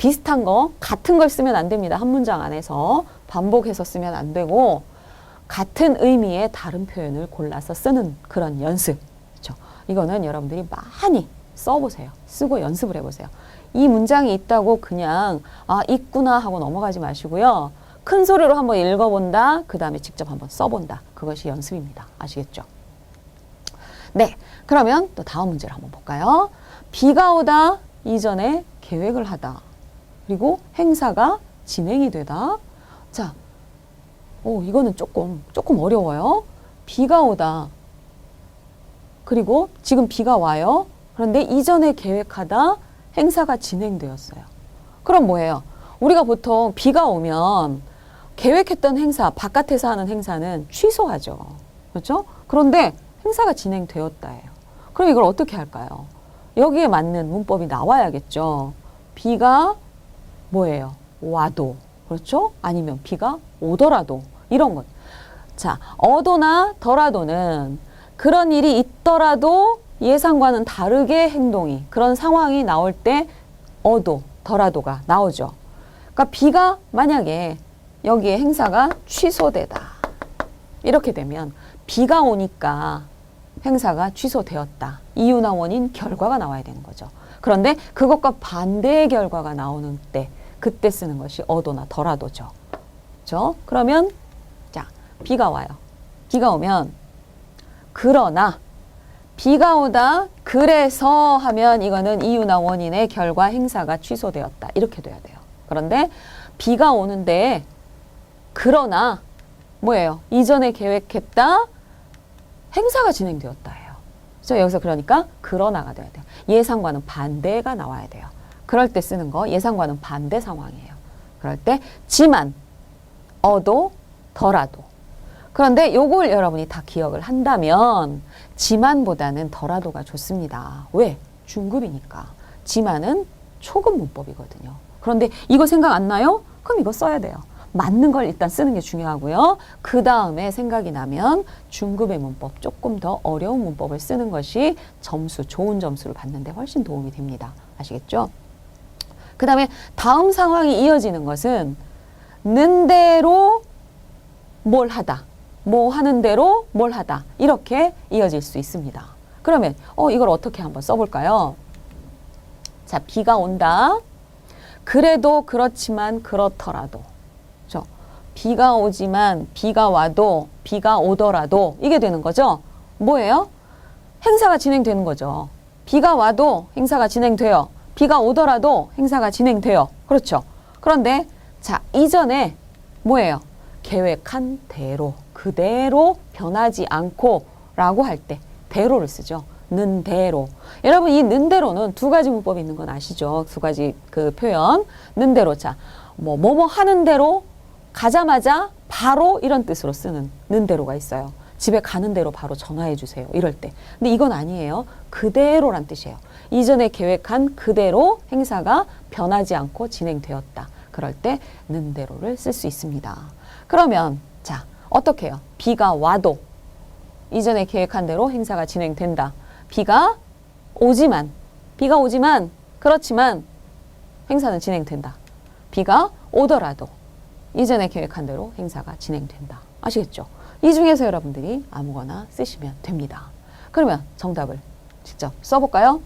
비슷한 거, 같은 걸 쓰면 안 됩니다. 한 문장 안에서 반복해서 쓰면 안 되고 같은 의미의 다른 표현을 골라서 쓰는 그런 연습. 그렇죠? 이거는 여러분들이 많이 써보세요. 쓰고 연습을 해보세요. 이 문장이 있다고 그냥 있구나 하고 넘어가지 마시고요. 큰 소리로 한번 읽어본다. 그 다음에 직접 한번 써본다. 그것이 연습입니다. 아시겠죠? 네, 그러면 또 다음 문제를 한번 볼까요? 비가 오다 이전에 계획을 하다. 그리고 행사가 진행이 되다. 자, 이거는 조금 어려워요. 비가 오다. 그리고 지금 비가 와요. 그런데 이전에 계획하다 행사가 진행되었어요. 그럼 뭐예요? 우리가 보통 비가 오면 계획했던 행사, 바깥에서 하는 행사는 취소하죠. 그렇죠? 그런데 행사가 진행되었다예요. 그럼 이걸 어떻게 할까요? 여기에 맞는 문법이 나와야겠죠. 비가 뭐예요? 와도. 그렇죠? 아니면 비가 오더라도. 이런 것. 자, 어도나 더라도는 그런 일이 있더라도 예상과는 다르게 행동이, 그런 상황이 나올 때 어도, 더라도가 나오죠. 그러니까 비가 만약에 여기에 행사가 취소되다. 이렇게 되면 비가 오니까 행사가 취소되었다. 이유나 원인, 결과가 나와야 되는 거죠. 그런데 그것과 반대의 결과가 나오는 때, 그때 쓰는 것이 어도나 더라도죠. 그렇죠? 그러면 자, 비가 와요. 비가 오면 그러나 비가 오다 그래서 하면 이거는 이유나 원인의 결과 행사가 취소되었다. 이렇게 돼야 돼요. 그런데 비가 오는데 그러나 뭐예요? 이전에 계획했다 행사가 진행되었다예요. 그래서 여기서 그러니까 그러나가 돼야 돼요. 예상과는 반대가 나와야 돼요. 그럴 때 쓰는 거 예상과는 반대 상황이에요. 그럴 때 지만, 어도, 더라도. 그런데 요걸 여러분이 다 기억을 한다면 지만보다는 더라도가 좋습니다. 왜? 중급이니까. 지만은 초급 문법이거든요. 그런데 이거 생각 안 나요? 그럼 이거 써야 돼요. 맞는 걸 일단 쓰는 게 중요하고요. 그 다음에 생각이 나면 중급의 문법, 조금 더 어려운 문법을 쓰는 것이 좋은 점수를 받는 데 훨씬 도움이 됩니다. 아시겠죠? 그 다음에 다음 상황이 이어지는 것은 는 대로 뭘 하다. 뭐 하는 대로 뭘 하다. 이렇게 이어질 수 있습니다. 그러면 이걸 어떻게 한번 써볼까요? 자, 비가 온다. 그래도 그렇지만 그렇더라도. 그렇죠? 비가 오지만 비가 와도 비가 오더라도 이게 되는 거죠. 뭐예요? 행사가 진행되는 거죠. 비가 와도 행사가 진행돼요. 비가 오더라도 행사가 진행돼요. 그렇죠? 그런데 자, 이전에 뭐예요? 계획한 대로, 그대로 변하지 않고 라고 할 때 대로를 쓰죠. 는 대로. 여러분 이 는 대로는 두 가지 문법이 있는 건 아시죠? 두 가지 그 표현. 는 대로. 자, 뭐뭐 하는 대로 가자마자 바로 이런 뜻으로 쓰는 는 대로가 있어요. 집에 가는 대로 바로 전화해 주세요. 이럴 때. 근데 이건 아니에요. 그대로란 뜻이에요. 이전에 계획한 그대로 행사가 변하지 않고 진행되었다. 그럴 때 는 대로를 쓸 수 있습니다. 그러면 자, 어떻게 해요? 비가 와도 이전에 계획한 대로 행사가 진행된다. 비가 오지만 그렇지만 행사는 진행된다. 비가 오더라도 이전에 계획한 대로 행사가 진행된다. 아시겠죠? 이 중에서 여러분들이 아무거나 쓰시면 됩니다. 그러면 정답을 직접 써볼까요?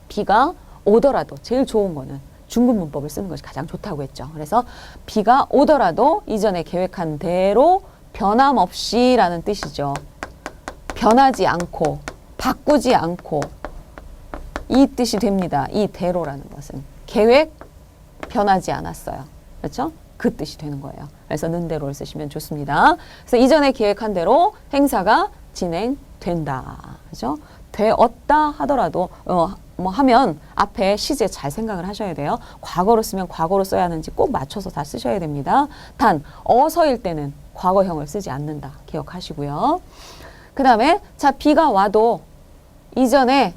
비가 오더라도 제일 좋은 거는 중급 문법을 쓰는 것이 가장 좋다고 했죠. 그래서 비가 오더라도 이전에 계획한 대로 변함없이 라는 뜻이죠. 변하지 않고 바꾸지 않고 이 뜻이 됩니다. 이 대로라는 것은 계획 변하지 않았어요. 그렇죠? 그 뜻이 되는 거예요. 그래서 는 대로를 쓰시면 좋습니다. 그래서 이전에 계획한 대로 행사가 진행된다. 그렇죠? 되었다 하더라도 하면 앞에 시제 잘 생각을 하셔야 돼요. 과거로 쓰면 과거로 써야 하는지 꼭 맞춰서 다 쓰셔야 됩니다. 단 어서일 때는 과거형을 쓰지 않는다. 기억하시고요. 그 다음에 자, 비가 와도 이전에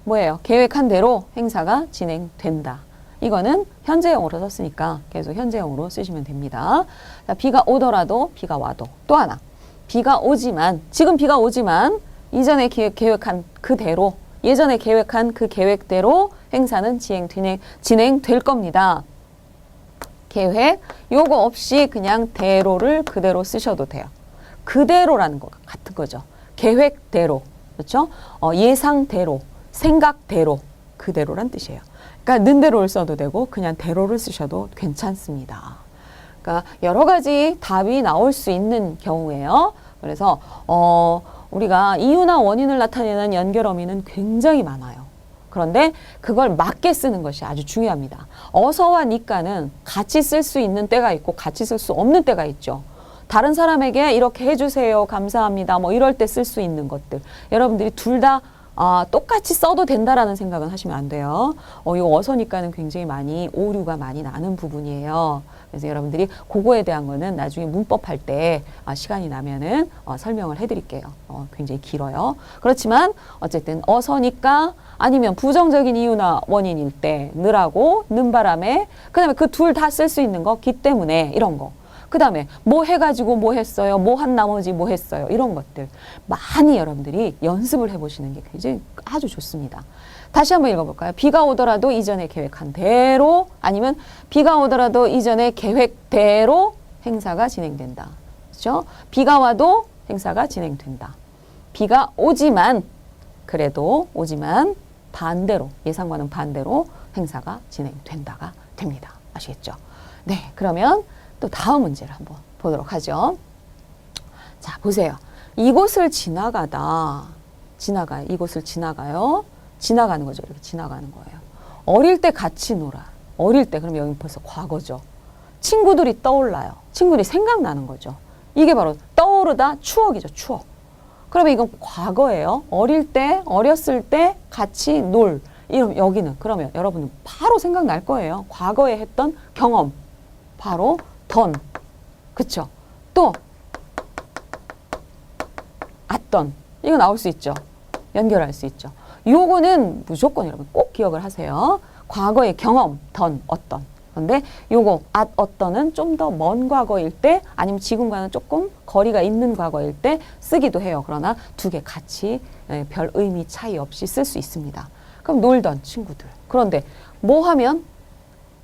뭐예요? 계획한 대로 행사가 진행된다. 이거는 현재형으로 썼으니까 계속 현재형으로 쓰시면 됩니다. 자, 비가 오더라도 비가 와도. 또 하나, 비가 오지만 지금 비가 오지만 이전에 계획한 그대로 예전에 계획한 그 계획대로 행사는 진행될 겁니다. 계획 요거 없이 그냥 대로를 그대로 쓰셔도 돼요. 그대로라는 거 같은 거죠. 계획대로, 그렇죠? 예상대로, 생각대로, 그대로란 뜻이에요. 그러니까 는대로를 써도 되고 그냥 대로를 쓰셔도 괜찮습니다. 그러니까 여러 가지 답이 나올 수 있는 경우예요. 그래서 우리가 이유나 원인을 나타내는 연결 어미는 굉장히 많아요. 그런데 그걸 맞게 쓰는 것이 아주 중요합니다. 어서와 니까는 같이 쓸 수 있는 때가 있고 같이 쓸 수 없는 때가 있죠. 다른 사람에게 이렇게 해주세요, 감사합니다, 뭐 이럴 때 쓸 수 있는 것들. 여러분들이 둘 다 똑같이 써도 된다라는 생각은 하시면 안 돼요. 이 어서니까는 굉장히 많이 오류가 많이 나는 부분이에요. 그래서 여러분들이 그거에 대한 거는 나중에 문법 할 때 시간이 나면은 설명을 해드릴게요. 굉장히 길어요. 그렇지만 어쨌든 어서니까 아니면 부정적인 이유나 원인일 때 느라고 는바람에 그다음에 그 둘 다 쓸 수 있는 거 기 때문에 이런 거. 그 다음에 뭐 해가지고 뭐 했어요, 뭐 한 나머지 뭐 했어요, 이런 것들 많이 여러분들이 연습을 해보시는 게 굉장히 아주 좋습니다. 다시 한번 읽어볼까요? 비가 오더라도 이전에 계획한 대로, 아니면 비가 오더라도 이전에 계획대로 행사가 진행된다. 그렇죠? 비가 와도 행사가 진행된다. 비가 오지만 반대로, 예상과는 반대로 행사가 진행된다가 됩니다. 아시겠죠? 네, 그러면 또 다음 문제를 한번 보도록 하죠. 자, 보세요. 이곳을 이곳을 지나가는 거죠. 이렇게 지나가는 거예요. 어릴 때 같이 놀아. 어릴 때, 그럼 여기 벌써 과거죠. 친구들이 떠올라요. 친구들이 생각나는 거죠. 이게 바로 떠오르다, 추억이죠. 추억. 그러면 이건 과거예요. 어렸을 때 같이 놀. 여기는 그러면 여러분은 바로 생각날 거예요. 과거에 했던 경험. 바로 그쵸? 또 왔던, 이거 나올 수 있죠. 연결할 수 있죠. 요거는 무조건 여러분 꼭 기억을 하세요. 과거의 경험, 어떤. 그런데 요거 어떤은 좀 더 먼 과거일 때, 아니면 지금과는 조금 거리가 있는 과거일 때 쓰기도 해요. 그러나 두 개 같이 별 의미 차이 없이 쓸 수 있습니다. 그럼 놀던 친구들. 그런데 뭐 하면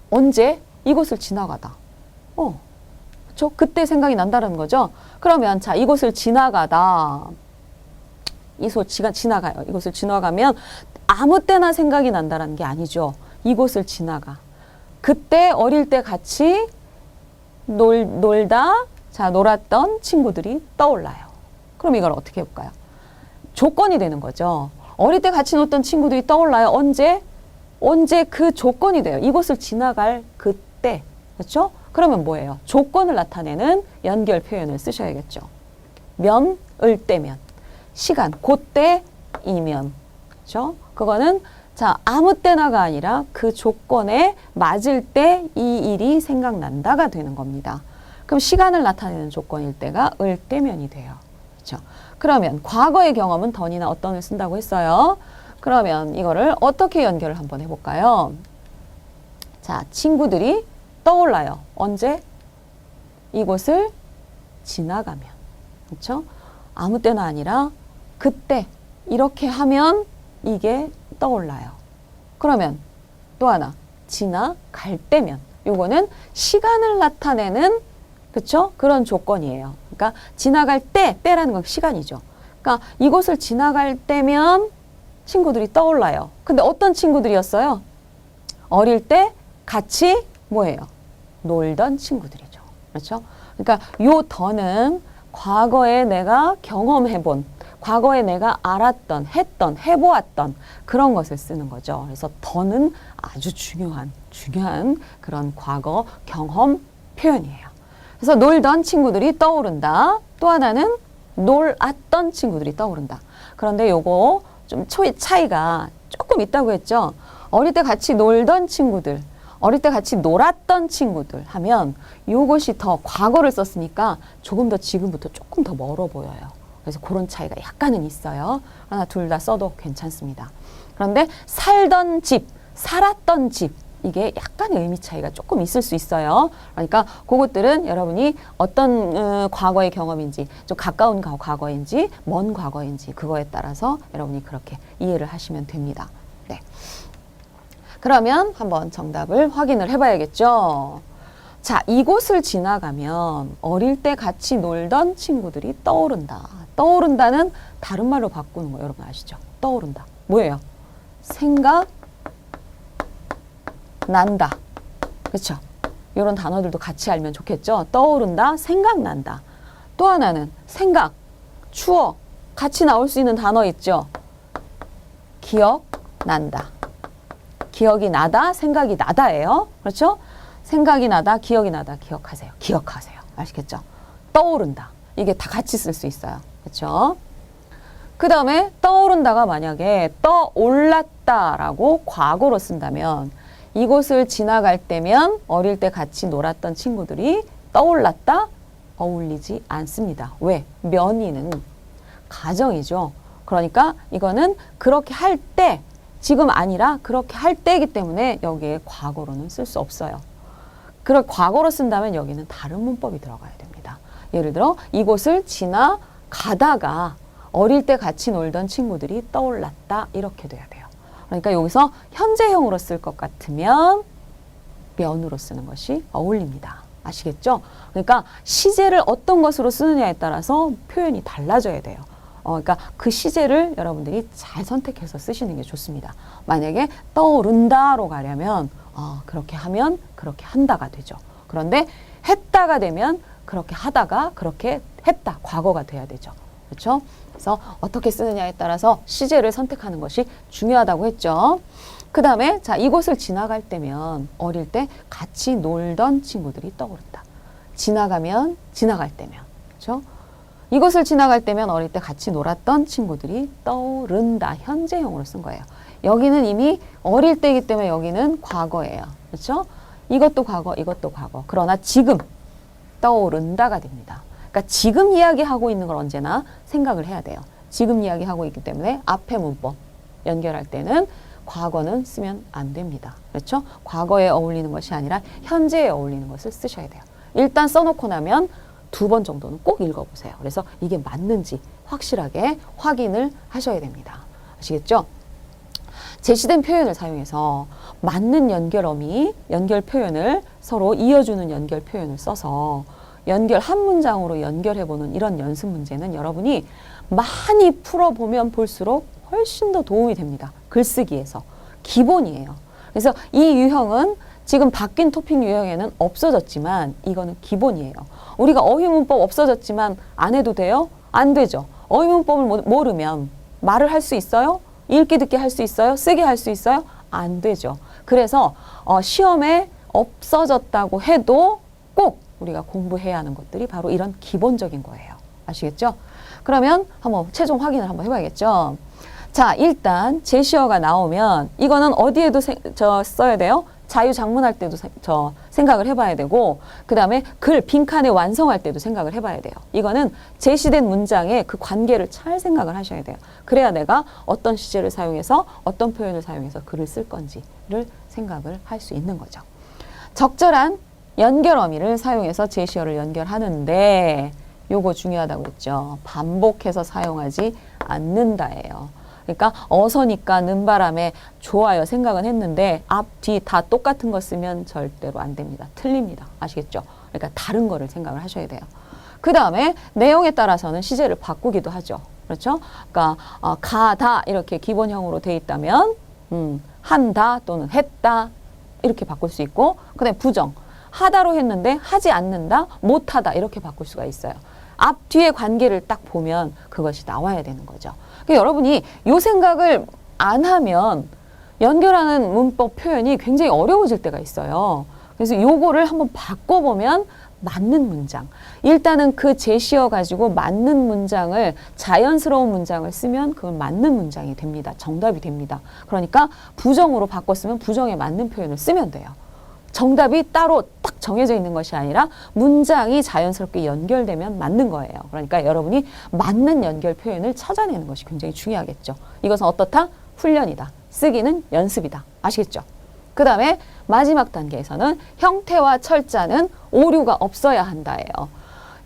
언제 이곳을 지나가다. 그렇죠? 그때 생각이 난다는 거죠. 그러면 자, 이곳을 지나가다. 지나가요. 이곳을 지나가면 아무 때나 생각이 난다는 게 아니죠. 이곳을 지나가. 그때 어릴 때 같이 놀았던 친구들이 떠올라요. 그럼 이걸 어떻게 해볼까요? 조건이 되는 거죠. 어릴 때 같이 놀던 친구들이 떠올라요. 언제 그 조건이 돼요. 이곳을 지나갈 그때. 그렇죠? 그러면 뭐예요? 조건을 나타내는 연결 표현을 쓰셔야겠죠. 을 때면, 시간, 그때이면, 그렇죠? 그거는 자, 아무 때나가 아니라 그 조건에 맞을 때 이 일이 생각난다가 되는 겁니다. 그럼 시간을 나타내는 조건일 때가 을 때면이 돼요. 그렇죠? 그러면 과거의 경험은 던이나 어떤을 쓴다고 했어요. 그러면 이거를 어떻게 연결을 한번 해볼까요? 자, 친구들이 떠올라요. 언제? 이곳을 지나가면. 그렇죠? 아무 때나 아니라 그때 이렇게 하면 이게 떠올라요. 그러면 또 하나, 지나갈 때면. 요거는 시간을 나타내는, 그렇죠? 그런 조건이에요. 그러니까 지나갈 때라는 건 시간이죠. 그러니까 이곳을 지나갈 때면 친구들이 떠올라요. 근데 어떤 친구들이었어요? 어릴 때 같이 뭐예요? 놀던 친구들이죠. 그렇죠? 그러니까 요 더는 과거에 내가 경험해본, 과거에 내가 알았던, 했던, 해보았던 그런 것을 쓰는 거죠. 그래서 더는 아주 중요한 그런 과거 경험 표현이에요. 그래서 놀던 친구들이 떠오른다. 또 하나는 놀았던 친구들이 떠오른다. 그런데 요거 좀 차이가 조금 있다고 했죠. 어릴 때 같이 놀던 친구들, 어릴 때 같이 놀았던 친구들 하면 요것이 더 과거를 썼으니까 조금 더 지금부터 조금 더 멀어 보여요. 그래서 그런 차이가 약간은 있어요. 하나 둘 다 써도 괜찮습니다. 그런데 살던 집, 살았던 집, 이게 약간 의미 차이가 조금 있을 수 있어요. 그러니까 그것들은 여러분이 어떤 과거의 경험인지, 좀 가까운 과거인지 먼 과거인지 그거에 따라서 여러분이 그렇게 이해를 하시면 됩니다. 네. 그러면 한번 정답을 확인을 해봐야겠죠. 자, 이곳을 지나가면 어릴 때 같이 놀던 친구들이 떠오른다. 떠오른다는 다른 말로 바꾸는 거 여러분 아시죠? 떠오른다. 뭐예요? 생각 난다. 그렇죠? 이런 단어들도 같이 알면 좋겠죠? 떠오른다, 생각난다. 또 하나는 생각, 추억, 같이 나올 수 있는 단어 있죠? 기억난다. 기억이 나다, 생각이 나다예요. 그렇죠? 생각이 나다, 기억이 나다. 기억하세요. 기억하세요. 아시겠죠? 떠오른다. 이게 다 같이 쓸 수 있어요. 그렇죠? 그 다음에 떠오른다가 만약에 떠올랐다라고 과거로 쓴다면 이곳을 지나갈 때면 어릴 때 같이 놀았던 친구들이 떠올랐다? 어울리지 않습니다. 왜? 면이는 가정이죠. 그러니까 이거는 그렇게 할 때, 지금 아니라 그렇게 할 때이기 때문에 여기에 과거로는 쓸 수 없어요. 그걸 과거로 쓴다면 여기는 다른 문법이 들어가야 됩니다. 예를 들어 이곳을 지나가다가 어릴 때 같이 놀던 친구들이 떠올랐다. 이렇게 돼야 돼요. 그러니까 여기서 현재형으로 쓸 것 같으면 면으로 쓰는 것이 어울립니다. 아시겠죠? 그러니까 시제를 어떤 것으로 쓰느냐에 따라서 표현이 달라져야 돼요. 그러니까 그 시제를 여러분들이 잘 선택해서 쓰시는 게 좋습니다. 만약에 떠오른다로 가려면 그렇게 하면 그렇게 한다가 되죠. 그런데 했다가 되면 그렇게 하다가 그렇게 했다. 과거가 돼야 되죠. 그렇죠? 그래서 어떻게 쓰느냐에 따라서 시제를 선택하는 것이 중요하다고 했죠. 그 다음에 자, 이곳을 지나갈 때면 어릴 때 같이 놀던 친구들이 떠오른다. 지나가면 지나갈 때면 그렇죠? 이곳을 지나갈 때면 어릴 때 같이 놀았던 친구들이 떠오른다. 현재형으로 쓴 거예요. 여기는 이미 어릴 때이기 때문에 여기는 과거예요. 그렇죠? 이것도 과거, 이것도 과거. 그러나 지금 떠오른다가 됩니다. 그러니까 지금 이야기하고 있는 걸 언제나 생각을 해야 돼요. 지금 이야기하고 있기 때문에 앞에 문법 연결할 때는 과거는 쓰면 안 됩니다. 그렇죠? 과거에 어울리는 것이 아니라 현재에 어울리는 것을 쓰셔야 돼요. 일단 써놓고 나면 2번 정도는 꼭 읽어보세요. 그래서 이게 맞는지 확실하게 확인을 하셔야 됩니다. 아시겠죠? 제시된 표현을 사용해서 맞는 연결어미, 연결 표현을 서로 이어주는 연결 표현을 써서 한 문장으로 연결해보는 이런 연습 문제는 여러분이 많이 풀어보면 볼수록 훨씬 더 도움이 됩니다. 글쓰기에서. 기본이에요. 그래서 이 유형은 지금 바뀐 토픽 유형에는 없어졌지만 이거는 기본이에요. 우리가 어휘문법 없어졌지만 안 해도 돼요? 안 되죠. 어휘문법을 모르면 말을 할 수 있어요? 읽기 듣기 할 수 있어요? 쓰기 할 수 있어요? 안 되죠. 그래서 시험에 없어졌다고 해도 꼭 우리가 공부해야 하는 것들이 바로 이런 기본적인 거예요. 아시겠죠? 그러면 한번 최종 확인을 한번 해봐야겠죠? 자, 일단 제시어가 나오면 이거는 어디에도 써야 돼요? 자유장문할 때도 생각을 해봐야 되고 그 다음에 빈칸에 완성할 때도 생각을 해봐야 돼요. 이거는 제시된 문장의 그 관계를 잘 생각을 하셔야 돼요. 그래야 내가 어떤 시제를 사용해서 어떤 표현을 사용해서 글을 쓸 건지를 생각을 할 수 있는 거죠. 적절한 연결어미를 사용해서 제시어를 연결하는데 요거 중요하다고 했죠. 반복해서 사용하지 않는다예요. 그러니까 어서니까 는바람에 좋아요 생각은 했는데 앞, 뒤 다 똑같은 거 쓰면 절대로 안 됩니다. 틀립니다. 아시겠죠? 그러니까 다른 거를 생각을 하셔야 돼요. 그 다음에 내용에 따라서는 시제를 바꾸기도 하죠. 그렇죠? 그러니까 가다 이렇게 기본형으로 돼 있다면 한다 또는 했다 이렇게 바꿀 수 있고 그 다음에 부정 하다로 했는데 하지 않는다 못하다 이렇게 바꿀 수가 있어요. 앞 뒤의 관계를 딱 보면 그것이 나와야 되는 거죠. 그러니까 여러분이 요 생각을 안 하면 연결하는 문법 표현이 굉장히 어려워질 때가 있어요. 그래서 요거를 한번 바꿔보면 맞는 문장. 일단은 그 제시어 가지고 맞는 문장을 자연스러운 문장을 쓰면 그건 맞는 문장이 됩니다. 정답이 됩니다. 그러니까 부정으로 바꿨으면 부정에 맞는 표현을 쓰면 돼요. 정답이 따로 딱 정해져 있는 것이 아니라 문장이 자연스럽게 연결되면 맞는 거예요. 그러니까 여러분이 맞는 연결 표현을 찾아내는 것이 굉장히 중요하겠죠. 이것은 어떻다? 훈련이다. 쓰기는 연습이다. 아시겠죠? 그 다음에 마지막 단계에서는 형태와 철자는 오류가 없어야 한다예요.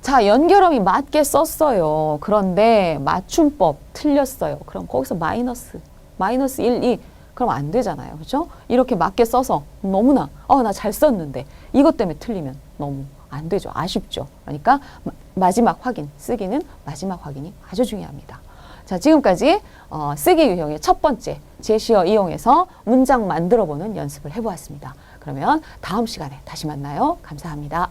자, 연결어미 맞게 썼어요. 그런데 맞춤법 틀렸어요. 그럼 거기서 마이너스 1, 2 그럼 안 되잖아요. 그렇죠? 이렇게 맞게 써서 너무나 나 잘 썼는데 이것 때문에 틀리면 너무 안 되죠. 아쉽죠. 그러니까 마지막 확인, 쓰기는 마지막 확인이 아주 중요합니다. 자, 지금까지 쓰기 유형의 첫 번째 제시어 이용해서 문장 만들어 보는 연습을 해보았습니다. 그러면 다음 시간에 다시 만나요. 감사합니다.